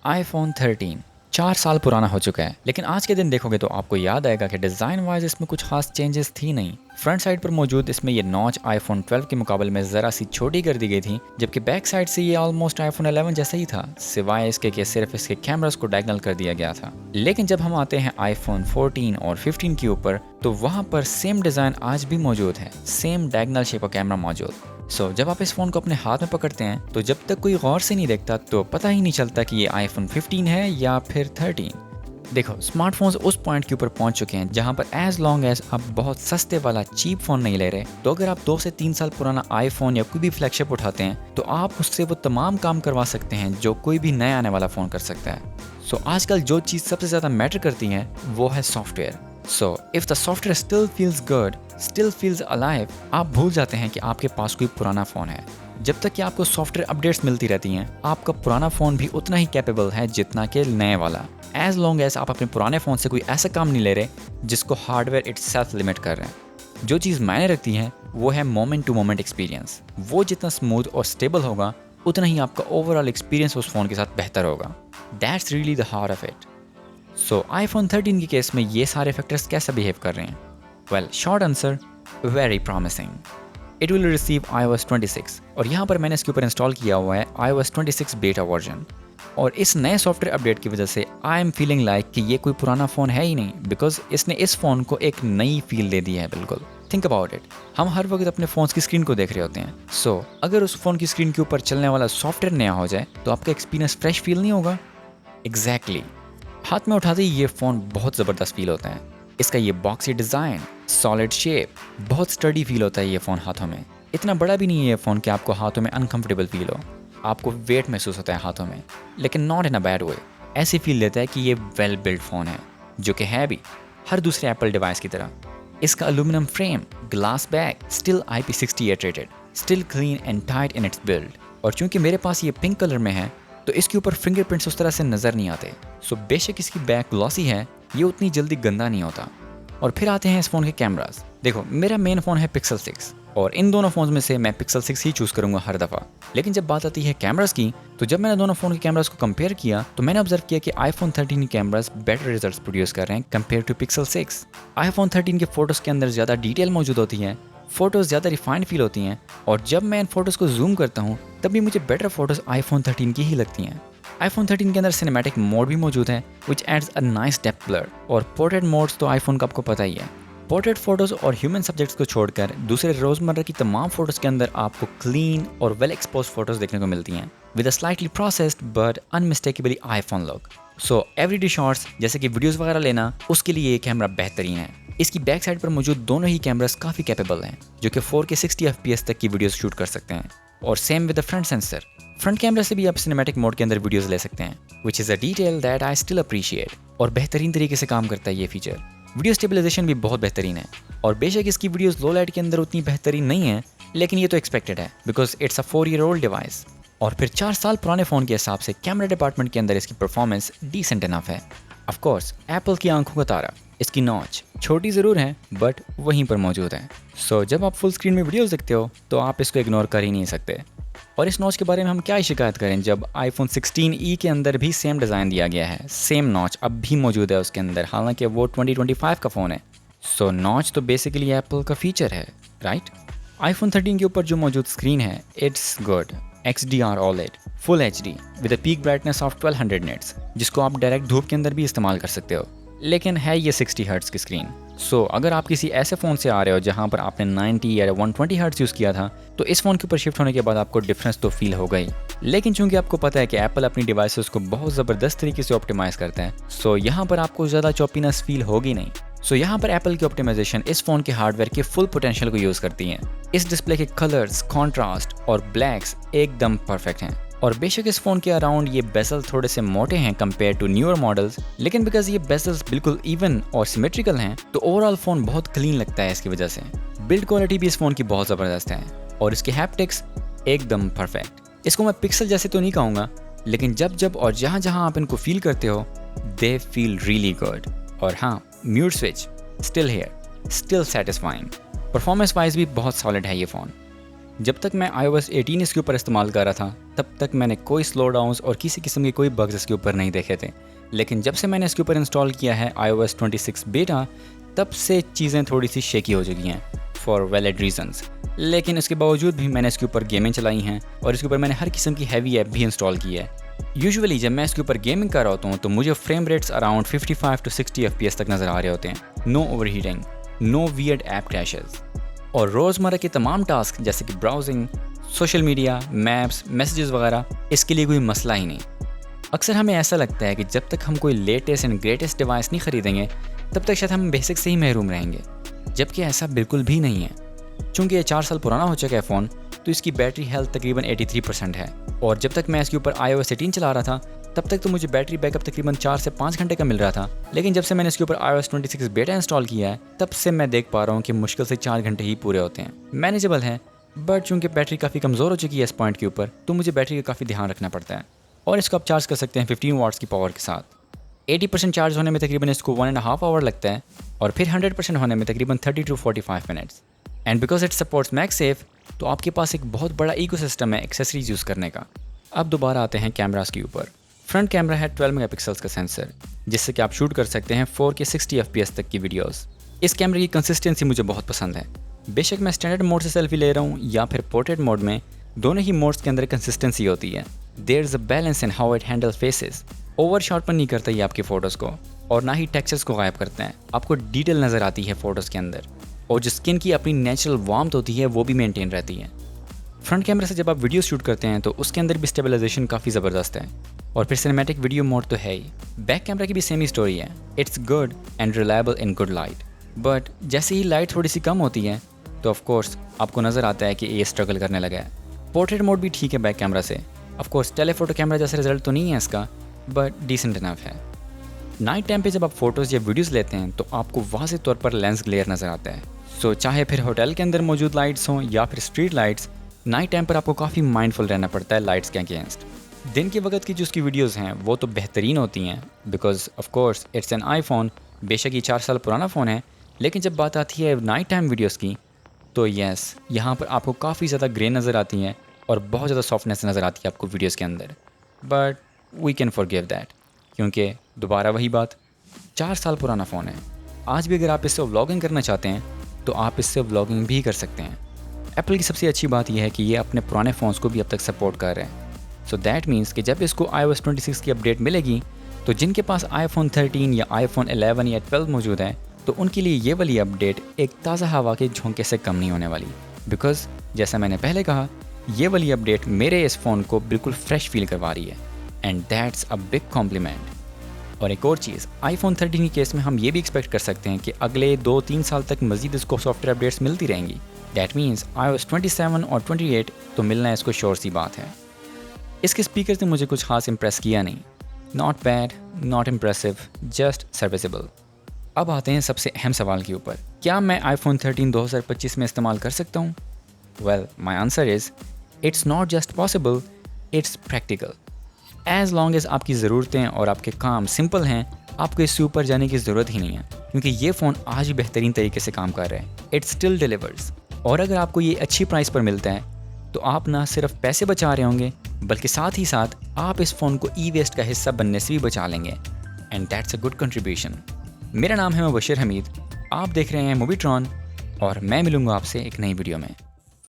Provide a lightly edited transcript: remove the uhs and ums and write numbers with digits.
iPhone 13 4 साल पुराना हो चुका है, लेकिन आज के दिन देखोगे तो आपको याद आएगा कि डिज़ाइन वाइज इसमें कुछ खास चेंजेस थी नहीं। फ्रंट साइड पर मौजूद इसमें ये नॉच iPhone 12 के मुकाबले में ज़रा सी छोटी कर दी गई थी, जबकि बैक साइड से ये ऑलमोस्ट iPhone 11 जैसा ही था, सिवाय इसके कि सिर्फ इसके कैमरास को डायगोनल कर दिया गया था। लेकिन जब हम आते हैं iPhone 14 और 15 के ऊपर, तो वहाँ पर सेम डिज़ाइन आज भी मौजूद है, सेम डायगोनल शेप का कैमरा मौजूद। जब आप इस फ़ोन को अपने हाथ में पकड़ते हैं तो जब तक कोई गौर से नहीं देखता तो पता ही नहीं चलता कि ये iPhone 15 है या फिर 13। देखो, स्मार्टफोन्स उस पॉइंट के ऊपर पहुंच चुके हैं जहां पर एज लॉन्ग एज आप बहुत सस्ते वाला चीप फ़ोन नहीं ले रहे, तो अगर आप 2 से 3 साल पुराना आईफोन या कोई भी फ्लैगशिप उठाते हैं तो आप उससे वो तमाम काम करवा सकते हैं जो कोई भी नया आने वाला फ़ोन कर सकता है। आजकल जो चीज़ सबसे ज़्यादा मैटर करती है वो है software. If the software still feels good, still feels alive, आप भूल जाते हैं कि आपके पास कोई पुराना फ़ोन है। जब तक कि आपको सॉफ्टवेयर अपडेट्स मिलती रहती हैं, आपका पुराना फ़ोन भी उतना ही कैपेबल है जितना कि नए वाला। एज लॉन्ग एज आप अपने पुराने फ़ोन से कोई ऐसा काम नहीं ले रहे जिसको हार्डवेयर इटसेल्फ लिमिट कर रहे हैं। जो चीज़ मायने रखती है वो है मोमेंट टू मोमेंट एक्सपीरियंस। वो जितना स्मूथ और स्टेबल होगा उतना ही आपका ओवरऑल एक्सपीरियंस उस फ़ोन के साथ बेहतर होगा। That's really the heart of it. iPhone 13 के केस में ये सारे फैक्टर्स कैसे बिहेव कर रहे हैं? Well, short answer, very promising. It will receive iOS 26 और यहाँ पर मैंने इसके ऊपर इंस्टॉल किया हुआ है iOS 26 बेटा वर्जन। और इस नए सॉफ्टवेयर अपडेट की वजह से आई एम फीलिंग लाइक कि ये कोई पुराना फ़ोन है ही नहीं, बिकॉज इसने इस फ़ोन को एक नई फील दे दी है। बिल्कुल थिंक अबाउट इट, हम हर वक्त अपने फ़ोन की स्क्रीन को देख रहे होते हैं। अगर उस फ़ोन की स्क्रीन के ऊपर चलने वाला सॉफ्टवेयर नया हो जाए तो आपका एक्सपीरियंस फ्रेश फील नहीं होगा? एग्जैक्टली। हाथ में उठाते ही ये फ़ोन बहुत ज़बरदस्त फील होता है। इसका ये बॉक्सी डिज़ाइन, सॉलिड शेप, बहुत स्टडी फील होता है ये फ़ोन हाथों में। इतना बड़ा भी नहीं है ये फ़ोन कि आपको हाथों में अनकंफर्टेबल फील हो, आपको वेट महसूस होता है हाथों में, लेकिन not in a bad way. ऐसी फील देता है कि ये वेल बिल्ड फ़ोन है, जो कि है भी हर दूसरे एप्पल डिवाइस की तरह। इसका aluminium frame, glass back, still IP68 rated, still clean and tight in its build. और चूंकि मेरे पास ये पिंक कलर में है तो इसके ऊपर फिंगरप्रिंट्स उस तरह से नज़र नहीं आते। बेशक इसकी बैक ग्लॉसी है, ये उतनी जल्दी गंदा नहीं होता। और फिर आते हैं इस फ़ोन के कैमरास। देखो, मेरा मेन फ़ोन है Pixel 6 और इन दोनों फ़ोन्स में से मैं Pixel 6 ही चूज़ करूँगा हर दफ़ा। लेकिन जब बात आती है कैमरास की, तो जब मैंने दोनों फ़ोन के कैमरास को कंपेयर किया तो मैंने ऑब्जर्व किया कि iPhone 13 cameras better results produce कर रहे हैं कंपेयर टू Pixel 6। iPhone 13 के फ़ोटोज़ के अंदर ज़्यादा डिटेल मौजूद होती है, फ़ोटोज़ ज़्यादा रिफाइंड फील होती हैं, और जब मैं इन फ़ोटोज़ को जूम करता हूँ तब भी मुझे बेटर फ़ोटोज़ iPhone 13 की ही लगती हैं। iPhone 13 के अंदर सिनेमैटिक मोड भी मौजूद है which adds a nice depth blur, और पोर्ट्रेट मोड्स तो iPhone का आपको पता ही है। पोर्ट्रेट फोटोज़ और ह्यूमन सब्जेक्ट्स को छोड़कर दूसरे रोज़मर्रा की तमाम फोटोज़ के अंदर आपको क्लीन और वेल एक्सपोज फोटोज़ देखने को मिलती हैं with a slightly processed but unmistakably iPhone look. Everyday shots जैसे कि वीडियोज़ वगैरह लेना, उसके लिए ये कैमरा बेहतरीन है। इसकी बैक साइड पर मौजूद दोनों ही कैमरास काफ़ी कैपेबल हैं, जो कि 4K 60 FPS तक की वीडियोज़ शूट कर सकते हैं। और same with the front sensor, front camera से भी आप सिनेमैटिक मोड के अंदर वीडियोस ले सकते हैं, which is a detail that I still appreciate. और बेहतरीन तरीके से काम करता है ये फीचर। वीडियो स्टेबलाइजेशन भी बहुत बेहतरीन है, और बेशक इसकी वीडियोस लो लाइट के अंदर उतनी बेहतरीन नहीं है, लेकिन ये तो एक्सपेक्टेड है because it's a 4 year old device. और फिर 4 साल पुराने फ़ोन के हिसाब से कैमरा डिपार्टमेंट के अंदर इसकी परफॉर्मेंस डिसेंट इनफ है। ऑफ कोर्स एप्पल की आंखों का तारा, इसकी नॉच छोटी ज़रूर है बट वहीं पर मौजूद है। जब आप फुल स्क्रीन में वीडियोस देखते हो तो आप इसको इग्नोर कर ही नहीं सकते। और इस नॉच के बारे में हम क्या ही शिकायत करें जब iPhone 16e के अंदर भी सेम डिज़ाइन दिया गया है, सेम नॉच अब भी मौजूद है उसके अंदर, हालांकि वो 2025 का फ़ोन है। नॉच तो बेसिकली एप्पल का फीचर है, राइट? iPhone 13 के ऊपर जो मौजूद स्क्रीन है, it's good XDR OLED full HD with a peak brightness of 1200 nits, जिसको आप डायरेक्ट धूप के अंदर भी इस्तेमाल कर सकते हो। लेकिन है ये 60 हर्ट्ज़ की स्क्रीन। अगर आप किसी ऐसे फ़ोन से आ रहे हो जहाँ पर आपने 90 या 120 हर्ट्ज़ यूज़ किया था, तो इस फ़ोन के ऊपर शिफ्ट होने के बाद आपको डिफरेंस तो फील होगा ही। लेकिन चूंकि आपको पता है कि एप्पल अपनी डिवाइसेस को बहुत ज़बरदस्त तरीके से ऑप्टिमाइज़ करता है, यहाँ पर आपको ज़्यादा चॉपीनेस फील होगी नहीं। यहाँ पर एप्पल की ऑप्टिमाइजेशन इस फ़ोन के हार्डवेयर के फुल पोटेंशियल को यूज़ करती है। इस डिस्प्ले के कलर्स, कॉन्ट्रास्ट और ब्लैक्स एकदम परफेक्ट हैं। और बेशक इस फ़ोन के अराउंड ये बेजल थोड़े से मोटे हैं कंपेयर टू न्यूअर मॉडल्स, लेकिन बिकॉज ये बेजल्स बिल्कुल इवन और सिमेट्रिकल हैं तो ओवरऑल फ़ोन बहुत क्लीन लगता है इसकी वजह से। बिल्ड क्वालिटी भी इस फ़ोन की बहुत ज़बरदस्त है और इसके हैप्टिक्स एकदम परफेक्ट। इसको मैं पिक्सल जैसे तो नहीं कहूँगा, लेकिन जब जब और जहाँ जहाँ आप इनको फील करते हो दे फील रियली गुड। और हाँ, mute switch still here, still satisfying. Performance wise भी बहुत सॉलिड है ये फ़ोन। जब तक मैं iOS 18 इसके ऊपर इस्तेमाल कर रहा था तब तक मैंने कोई स्लो डाउन्स और किसी किस्म के कोई बग्स इसके ऊपर नहीं देखे थे, लेकिन जब से मैंने इसके ऊपर इंस्टॉल किया है iOS 26 बेटा तब से चीज़ें थोड़ी सी शेकी हो चुकी हैं फॉर वैलिड रीजंस। लेकिन इसके बावजूद भी मैंने इसके ऊपर गेमिंग चलाई हैं और इसके ऊपर मैंने हर किस्म की हैवी ऐप भी इंस्टॉल की है। यूजुअली जब मैं इसके ऊपर गेमिंग कर रहा होता हूँ तो मुझे frame rates around 55 to 60 FPS तक नज़र आ रहे होते हैं, no overheating, no weird app crashes, और रोज़मर्रा के तमाम टास्क जैसे कि browsing, social media, maps, messages वगैरह इसके लिए कोई मसला ही नहीं। अक्सर हमें ऐसा लगता है कि जब तक हम कोई लेटेस्ट एंड ग्रेटेस्ट डिवाइस नहीं खरीदेंगे तब तक शायद हम बेसिक से ही महरूम रहेंगे, जबकि ऐसा बिल्कुल भी नहीं है। चूँकि ये 4 साल पुराना हो चुका है फ़ोन तो इसकी बैटरी हेल्थ तकरीबन 83% है, और जब तक मैं इसके ऊपर iOS 18 चला रहा था तब तक तो मुझे बैटरी बैकअप तकरीबन 4 से 5 घंटे का मिल रहा था। लेकिन जब से मैंने इसके ऊपर iOS 26 बेटा इंस्टॉल किया है तब से मैं देख पा रहा हूँ कि मुश्किल से 4 घंटे ही पूरे होते हैं। मैनेजेबल है, बट चूँकि बैटरी काफ़ी कमज़ोर हो चुकी है इस पॉइंट के ऊपर तो मुझे बैटरी का काफ़ी ध्यान रखना पड़ता है। और इसको आप चार्ज कर सकते हैं 15 वाट्स की पावर के साथ। 80% चार्ज होने में तकरीबन इसको 1.5 आवर लगता है और फिर 100% होने में तकरीबन 30 to 45 minutes. And because it supports MagSafe तो आपके पास एक बहुत बड़ा इकोसिस्टम है एक्सेसरीज यूज़ करने का। अब दोबारा आते हैं कैमरास के ऊपर। फ्रंट कैमरा है 12 मेगापिक्सल्स का सेंसर जिससे कि आप शूट कर सकते हैं 4K 60 FPS तक की वीडियोस। इस कैमरे की कंसिस्टेंसी मुझे बहुत पसंद है। बेशक मैं स्टैंडर्ड मोड से सेल्फी ले रहा हूँ या फिर पोर्ट्रेट मोड में, दोनों ही मोड्स के अंदर कंसिस्टेंसी होती है। There is a balance in how it handle faces. Over sharpen नहीं करता ये आपकी फ़ोटोज़ को और ना ही टेक्सचर्स को गायब करते हैं। आपको डिटेल नज़र आती है फ़ोटोज़ के अंदर और जो स्किन की अपनी नेचुरल वार्मथ होती है वो भी मेंटेन रहती है। फ्रंट कैमरे से जब आप वीडियो शूट करते हैं तो उसके अंदर भी स्टेबलाइजेशन काफ़ी ज़बरदस्त है और फिर सिनेमैटिक वीडियो मोड तो है ही। बैक कैमरा की भी सेम ही स्टोरी है, it's good and reliable in good light, but जैसे ही लाइट थोड़ी सी कम होती है तो ऑफ कोर्स आपको नज़र आता है कि ये स्ट्रगल करने लगा है। पोर्ट्रेट मोड भी ठीक है बैक कैमरा से, ऑफ कोर्स टेलीफोटो कैमरा जैसा रिजल्ट तो नहीं है इसका, बट डिसेंट इनफ है। नाइट टाइम पे जब आप फोटोज़ या वीडियोस लेते हैं तो आपको वाज़ेह तौर पर लेंस ग्लेयर नज़र आता है। सो चाहे फिर होटल के अंदर मौजूद लाइट्स हों या फिर स्ट्रीट लाइट्स, नाइट टाइम पर आपको काफ़ी माइंडफुल रहना पड़ता है लाइट्स के अगेंस्ट। दिन के वक्त की जो उसकी वीडियोस हैं वो तो बेहतरीन होती हैं because of course it's an iPhone. बेशक ये 4 साल पुराना फ़ोन है, लेकिन जब बात आती है नाइट टाइम वीडियोस की तो यस, यहाँ पर आपको काफ़ी ज़्यादा ग्रे नज़र आती हैं और बहुत ज़्यादा सॉफ्टनेस नज़र आती है आपको वीडियोस के अंदर। But we can forgive that, क्योंकि दोबारा वही बात, 4 साल पुराना फ़ोन है। आज भी अगर आप इससे व्लॉगिंग करना चाहते हैं तो आप इससे व्लॉगिंग भी कर सकते हैं। एप्पल की सबसे अच्छी बात यह है कि ये अपने पुराने फ़ोन्स को भी अब तक सपोर्ट कर रहे हैं। सो दैट मीन्स कि जब इसको iOS 26 की अपडेट मिलेगी तो जिनके पास iPhone 13 या iPhone 11 या 12 मौजूद है तो उनके लिए ये वाली अपडेट एक ताज़ा हवा के झोंके से कम नहीं होने वाली। बिकॉज जैसा मैंने पहले कहा, ये वाली अपडेट मेरे इस फ़ोन को बिल्कुल फ्रेश फील करवा रही है and that's a big complement. और एक और चीज़, iPhone 13 के केस में हम ये भी एक्सपेक्ट कर सकते हैं कि अगले 2-3 साल तक मज़ीद इसको सॉफ्टवेयर अपडेट्स मिलती रहेंगी। दैट मीन्स iOS 27 और 28 तो मिलना इसको श्योर सी बात है। इसके स्पीकर ने मुझे कुछ खास इम्प्रेस किया नहीं, not bad, not impressive, just serviceable. अब आते हैं सबसे अहम सवाल के ऊपर, क्या मैं iPhone 13 2025 में इस्तेमाल कर सकता हूँ? Well, my answer is it's not just possible, it's practical. As long as आपकी ज़रूरतें और आपके काम सिंपल हैं, आपको इससे ऊपर जाने की ज़रूरत ही नहीं है, क्योंकि ये फ़ोन आज भी बेहतरीन तरीके से काम कर रहा है। It still delivers. और अगर आपको ये अच्छी प्राइस पर मिलता है तो आप ना सिर्फ पैसे बचा रहे होंगे बल्कि साथ ही साथ आप इस फ़ोन को ई वेस्ट का हिस्सा बनने से भी बचा लेंगे, and that's a good contribution. मेरा नाम है मुबशर हमीद, आप देख रहे हैं मूवीट्रॉन और मैं मिलूँगा आपसे एक नई वीडियो में।